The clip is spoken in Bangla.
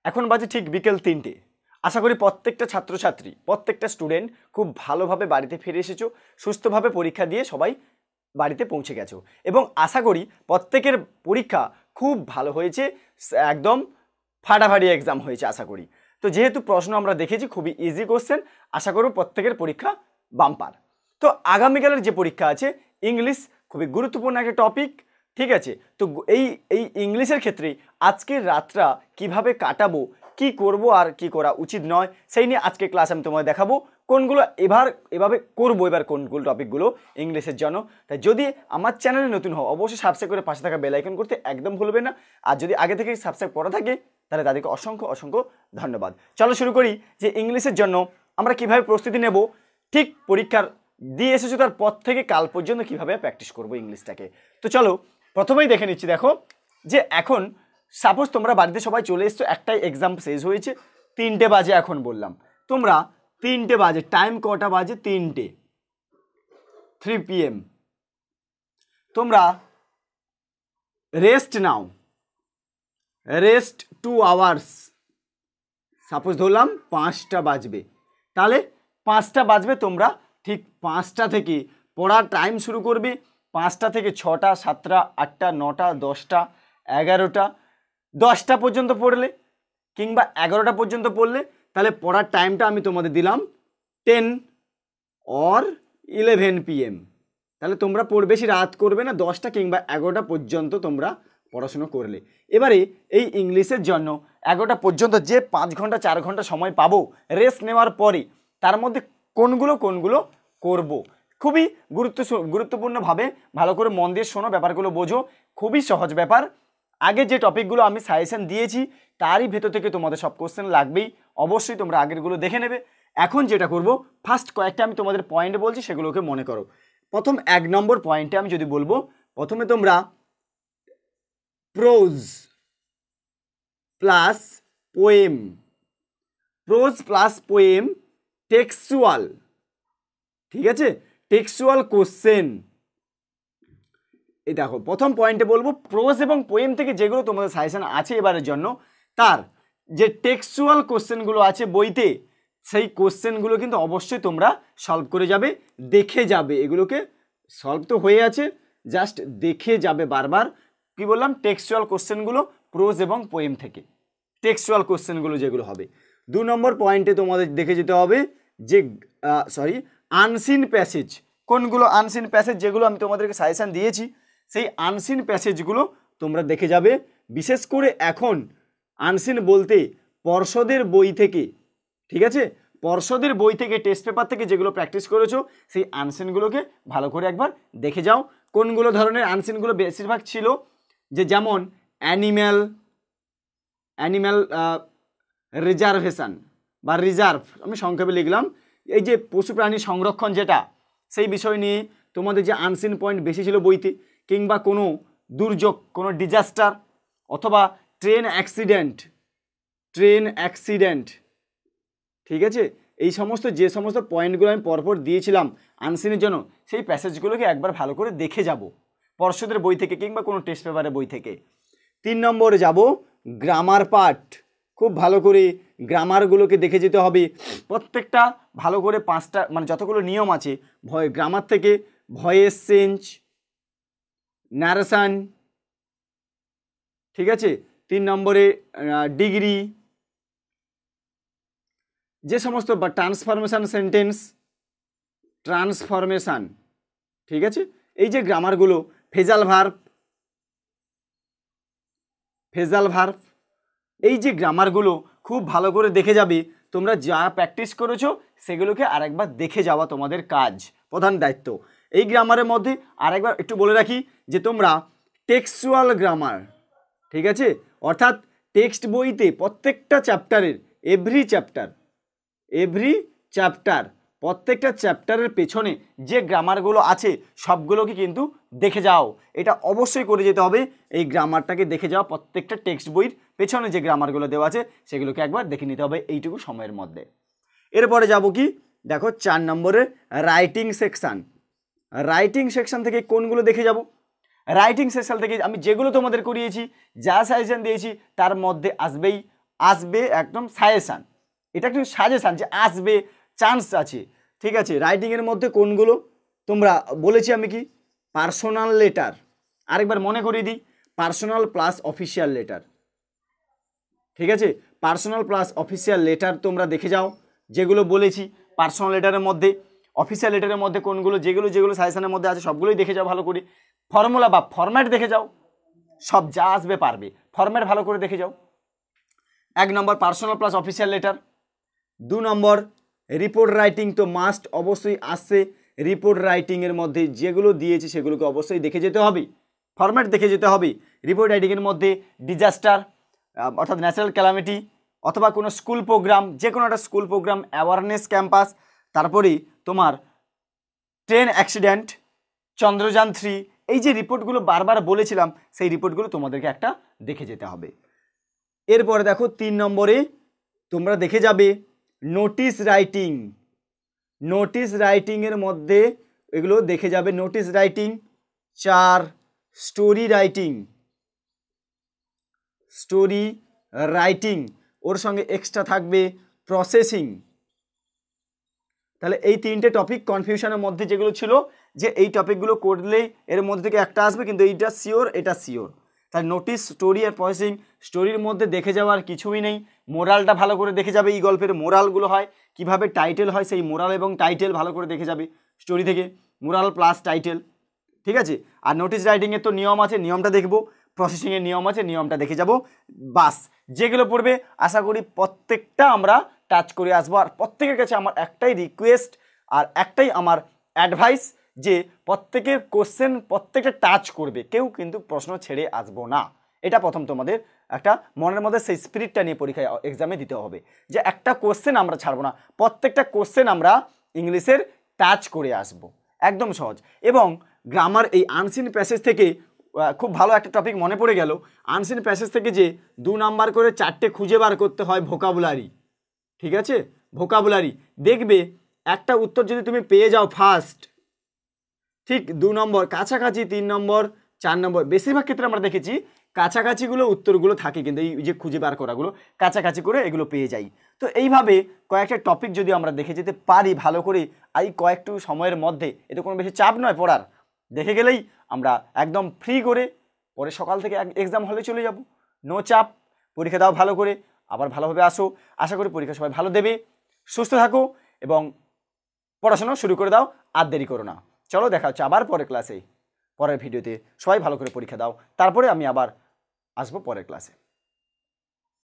এখন বাজে ঠিক বিকেল 3টে। আশা করি প্রত্যেকটা ছাত্রছাত্রী, প্রত্যেকটা স্টুডেন্ট খুব ভালোভাবে বাড়িতে ফিরে এসেছো, সুস্থভাবে পরীক্ষা দিয়ে সবাই বাড়িতে পৌঁছে গেছো এবং আশা করি প্রত্যেকের পরীক্ষা খুব ভালো হয়েছে, একদম ফাটাফাটি এক্সাম হয়েছে আশা করি। তো যেহেতু প্রশ্ন আমরা দেখেছি খুবই ইজি কোশ্চেন, আশা করব প্রত্যেকের পরীক্ষা বাম্পার। তো আগামীকালের যে পরীক্ষা আছে ইংলিশ, খুবই গুরুত্বপূর্ণ একটা টপিক, ঠিক আছে? তো এই এই ইংলিশের ক্ষেত্রে আজকের রাতটা কিভাবে কাটাবো, কি করব আর কি করা উচিত নয়, সেই নিয়ে আজকে ক্লাস আমি তোমায় দেখাবো কোনগুলো এভাবে করবো, এবার কোনগুলো টপিকগুলো ইংলিশের জন্য। তাই যদি আমার চ্যানেলে নতুন হও অবশ্যই সাবস্ক্রাইব করে পাশে থাকা বেল আইকন করতে একদম ভুলবে না, আর যদি আগে থেকেই সাবস্ক্রাইব করা থাকে তাহলে তাদেরকে অসংখ্য অসংখ্য ধন্যবাদ। চলো শুরু করি যে ইংলিশের জন্য আমরা কিভাবে প্রস্তুতি নেব, ঠিক পরীক্ষার দিয়ে এসেছো তার পর থেকে কাল পর্যন্ত কিভাবে প্র্যাকটিস করবো ইংলিশটাকে। তো চলো প্রথমেই দেখে নিচ্ছি। দেখো যে এখন সাপোজ তোমরা বাড়িতে সবাই চলে এসছো, একটাই এক্সাম শেষ হয়েছে, 3টে বাজে এখন বললাম, তোমরা 3টে বাজে, টাইম কটা বাজে? 3টে, 3 PM। তোমরা রেস্ট নাও, রেস্ট 2 আওয়ার্স। সাপোজ ধরলাম 5টা বাজবে, তাহলে 5টা বাজবে, তোমরা ঠিক 5টা থেকে পড়ার টাইম শুরু করবে। 5টা থেকে 6টা, 7টা, 8টা, 9টা, 10টা, 11টা, 10টা পর্যন্ত পড়লে কিংবা 11টা পর্যন্ত পড়লে, তাহলে পড়ার টাইমটা আমি তোমাদের দিলাম 10 or 11 PM। তাহলে তোমরা পড়বে, বেশি রাত করবে না, 10টা কিংবা 11টা পর্যন্ত তোমরা পড়াশুনো করলে। এবারে এই ইংলিশের জন্য 11টা পর্যন্ত যে 5 ঘন্টা 4 ঘন্টা সময় পাবো রেস্ট নেওয়ার পরে, তার মধ্যে কোনগুলো করব, খুবই গুরুত্বপূর্ণভাবে ভালো করে মন দিয়ে শোনো, ব্যাপারগুলো বোঝো, খুবই সহজ ব্যাপার। আগে যে টপিকগুলো আমি সাজেশন দিয়েছি তারই ভেতর থেকে তোমাদের সব কোশ্চেন লাগবেই, অবশ্যই তোমরা আগেরগুলো দেখে নেবে। এখন যেটা করব, ফার্স্ট কয়েকটা আমি তোমাদের পয়েন্ট বলছি, সেগুলোকে মনে করো। প্রথম 1 নম্বর পয়েন্টে আমি যদি বলবো, প্রথমে তোমরা pros plus poem, pros plus poem, textual, ঠিক আছে, টেক্সচুয়াল কোশ্চেন। এই দেখো প্রথম পয়েন্টে বলবো প্রোজ এবং পোয়েম থেকে যেগুলো তোমাদের সাজেশন আছে এবারের জন্য, তার যে টেক্সচুয়াল কোশ্চেনগুলো আছে বইতে, সেই কোশ্চেনগুলো কিন্তু অবশ্যই তোমরা সলভ করে যাবে, দেখে যাবে। এগুলোকে সলভ তো হয়ে আছে, জাস্ট দেখে যাবে বারবার। কি বললাম? টেক্সচুয়াল কোশ্চেনগুলো প্রোজ এবং পোয়েম থেকে, টেক্সচুয়াল কোশ্চেনগুলো যেগুলো হবে। 2 নম্বর পয়েন্টে তোমাদের দেখে যেতে হবে যে আনসিন প্যাসেজ। কোনগুলো আনসিন প্যাসেজ? যেগুলো আমি তোমাদেরকে সাজেশন দিয়েছি, সেই আনসিন প্যাসেজগুলো তোমরা দেখে যাবে। বিশেষ করে এখন আনসিন বলতে পর্ষদের বই থেকে, ঠিক আছে, পর্ষদের বই থেকে, টেস্ট পেপার থেকে যেগুলো প্র্যাকটিস করেছো সেই আনসিনগুলোকে ভালো করে একবার দেখে যাও। কোনগুলো ধরনের আনসিনগুলো বেশিরভাগ ছিল, যে যেমন অ্যানিম্যাল রিজার্ভেশন বা রিজার্ভ, আমি সংক্ষেপে লিখলাম, এই যে পশু প্রাণী সংরক্ষণ যেটা, সেই বিষয় নিয়ে তোমাদের যে আনসিন পয়েন্ট বেশি ছিল বইতে, কিংবা কোনো দুর্যোগ, কোনো ডিজাস্টার, অথবা ট্রেন অ্যাক্সিডেন্ট, ঠিক আছে, এই সমস্ত যে সমস্ত পয়েন্টগুলো আমি পরপর দিয়েছিলাম আনসিনের জন্য, সেই প্যাসেজগুলোকে একবার ভালো করে দেখে যাব পর্ষদের বই থেকে কিংবা কোনো টেস্ট পেপারের বই থেকে। 3 নম্বরে যাব গ্রামার পার্ট। খুব ভালো করে গ্রামারগুলোকে দেখে যেতে হবে, প্রত্যেকটা ভালো করে 5টা, মানে যতগুলো নিয়ম আছে গ্রামার থেকে, ভয়েস চেঞ্জ, ন্যারেশন, ঠিক আছে। 3 নম্বরে ডিগ্রি, যে সমস্ত বা ট্রান্সফরমেশন সেন্টেন্স, ট্রান্সফরমেশন, ঠিক আছে, এই যে গ্রামারগুলো, ফেজাল ভার্ব, এই যে গ্রামারগুলো খুব ভালো করে দেখে যাবে। তোমরা যা প্র্যাকটিস করেছো সেগুলোকে আরেকবার দেখে যাওয়া তোমাদের কাজ, প্রধান দায়িত্ব। এই গ্রামারের মধ্যে আরেকবার একটু বলে রাখি যে তোমরা টেক্সচুয়াল গ্রামার, ঠিক আছে, অর্থাৎ টেক্সট বইতে প্রত্যেকটা চ্যাপ্টারের এভরি চ্যাপ্টার প্রত্যেকটা চ্যাপ্টারের পেছনে যে গ্রামারগুলো আছে সবগুলোকে কিন্তু দেখে যাও। এটা অবশ্যই করে যেতে হবে, এই গ্রামারটাকে দেখে যাও, প্রত্যেকটা টেক্সট বইয়ের পেছনে যে গ্রামারগুলো দেওয়া আছে সেগুলোকে একবার দেখে নিতে হবে এইটুকু সময়ের মধ্যে। এরপরে যাব কি, দেখো 4 নম্বরে রাইটিং সেকশন থেকে কোনগুলো দেখে যাব। রাইটিং সেকশন থেকে আমি যেগুলো তোমাদের করিয়েছি, যা সাজেশন দিয়েছি, তার মধ্যে আসবেই আসবে, একদম সাজেশান, এটা কিন্তু সাজেশান যে আসবে, চান্স আছে। ঠিক আছে, রাইটিংয়ের মধ্যে কোনগুলো তোমরা বলেছি আমি কি, পার্সোনাল লেটার, আরেকবার মনে করিয়ে দিই, পার্সোনাল প্লাস অফিসিয়াল লেটার। ঠিক আছে, পার্সোনাল প্লাস অফিসিয়াল লেটার তোমরা দেখে যাও, যেগুলো বলেছি পার্সোনাল লেটারের মধ্যে, অফিসিয়াল লেটারের মধ্যে কোনগুলো, যেগুলো যেগুলো সাজেশনের মধ্যে আছে সবগুলোই দেখে যাও ভালো করে। ফর্মুলা বা ফরম্যাট দেখে যাও, সব যা আসবে পারবে, ফরম্যাট ভালো করে দেখে যাও। 1 নম্বর পার্সোনাল প্লাস অফিসিয়াল লেটার। 2 নম্বর রিপোর্ট রাইটিং, তো মাস্ট অবশ্যই আসছে। রিপোর্ট রাইটিংয়ের মধ্যে যেগুলো দিয়েছি সেগুলোকে অবশ্যই দেখে যেতে হবে, ফরম্যাট দেখে যেতে হবে। রিপোর্ট রাইটিংয়ের মধ্যে ডিজাস্টার অর্থাৎ ন্যাচারাল ক্যালামিটি, অথবা কোনো স্কুল প্রোগ্রাম, যে কোনো একটা স্কুল প্রোগ্রাম, অ্যাওয়ারনেস ক্যাম্পাস, তারপরে তোমার ট্রেন অ্যাক্সিডেন্ট, চন্দ্রযান 3, এই যে রিপোর্টগুলো বারবার বলেছিলাম সেই রিপোর্টগুলো তোমাদেরকে একটা দেখে যেতে হবে। এরপরে দেখো 3 নম্বরে তোমরা দেখে যাবে নোটিশ রাইটিং। নোটিশ রাইটিংয়ের মধ্যে এগুলো দেখে যাবে, notice writing. 4 story writing, story writing, ওর সঙ্গে এক্সট্রা থাকবে প্রসেসিং। তাহলে এই 3টে টপিক কনফিউশনের মধ্যে যেগুলো ছিল, যে এই টপিকগুলো করলেই এর মধ্যে থেকে একটা আসবে, কিন্তু এইটা শিওর, এটা শিওর। তাহলে নোটিশ, স্টোরি আর প্রসেসিং। স্টোরির মধ্যে দেখে যাওয়ার কিছুই নেই, মোরালটা ভালো করে দেখে যাবে, এই গল্পের মোরালগুলো হয়, কিভাবে টাইটেল হয়, সেই মোরাল এবং টাইটেল ভালো করে দেখে যাবে স্টোরি থেকে, মোরাল প্লাস টাইটেল। ঠিক আছে, আর নোটিশ রাইটিংয়ের তো নিয়ম আছে, নিয়মটা দেখবো, প্রসেসিংয়ের নিয়ম আছে, নিয়মটা দেখে যাব, বাস। যেগুলো পড়বে আশা করি প্রত্যেকটা আমরা টাচ করে আসবো। আর প্রত্যেকের কাছে আমার একটাই রিকোয়েস্ট আর একটাই আমার অ্যাডভাইস, যে প্রত্যেকের কোশ্চেন প্রত্যেকটা টাচ করবে, কেউ কিন্তু প্রশ্ন ছেড়ে আসবো না। এটা প্রথম তোমাদের একটা মনের মধ্যে সেই স্পিরিটটা নিয়ে পরীক্ষায় এক্সামে দিতে হবে, যে একটা কোশ্চেন আমরা ছাড়বো না, প্রত্যেকটা কোশ্চেন আমরা ইংলিশের টাচ করে আসব, একদম সহজ। এবং গ্রামার, এই আনসিন প্যাসেজ থেকে খুব ভালো একটা টপিক মনে পড়ে গেল, আনসিন প্যাসেজ থেকে যে 2 নাম্বার করে 4টে খুঁজে বার করতে হয় ভোকাবুলারি। ঠিক আছে, ভোকাবুলারি দেখবে একটা উত্তর যদি তুমি পেয়ে যাও ফার্স্ট, ঠিক 2 নম্বর কাছাকাছি, 3 নম্বর, 4 নম্বর, বেশিরভাগ ক্ষেত্রে আমরা দেখেছি কাছাকাছিগুলো উত্তরগুলো থাকে, কিন্তু এই যে খুঁজে বার করাগুলো কাছাকাছি করে এগুলো পেয়ে যাই। তো এইভাবে কয়েকটা টপিক যদি আমরা দেখে যেতে পারি ভালো করে, এই কয়েকটু সময়ের মধ্যে, এতে কোনো বেশি চাপ নয় পড়ার, দেখে গেলেই আমরা একদম ফ্রি করে পরে সকাল থেকে এক্সাম হলে চলে যাব, নো চাপ। পরীক্ষা দাও ভালো করে, আবার ভালোভাবে আসো, আশা করি পরীক্ষা সবাই ভালো দেবে। সুস্থ থাকো এবং পড়াশোনা শুরু করে দাও, আর দেরি করো না। চলো দেখা হচ্ছে আবার পরের ক্লাসে, পরের ভিডিওতে। সবাই ভালো করে পরীক্ষা দাও, তারপরে আমি আবার আসবো পরের ক্লাসে।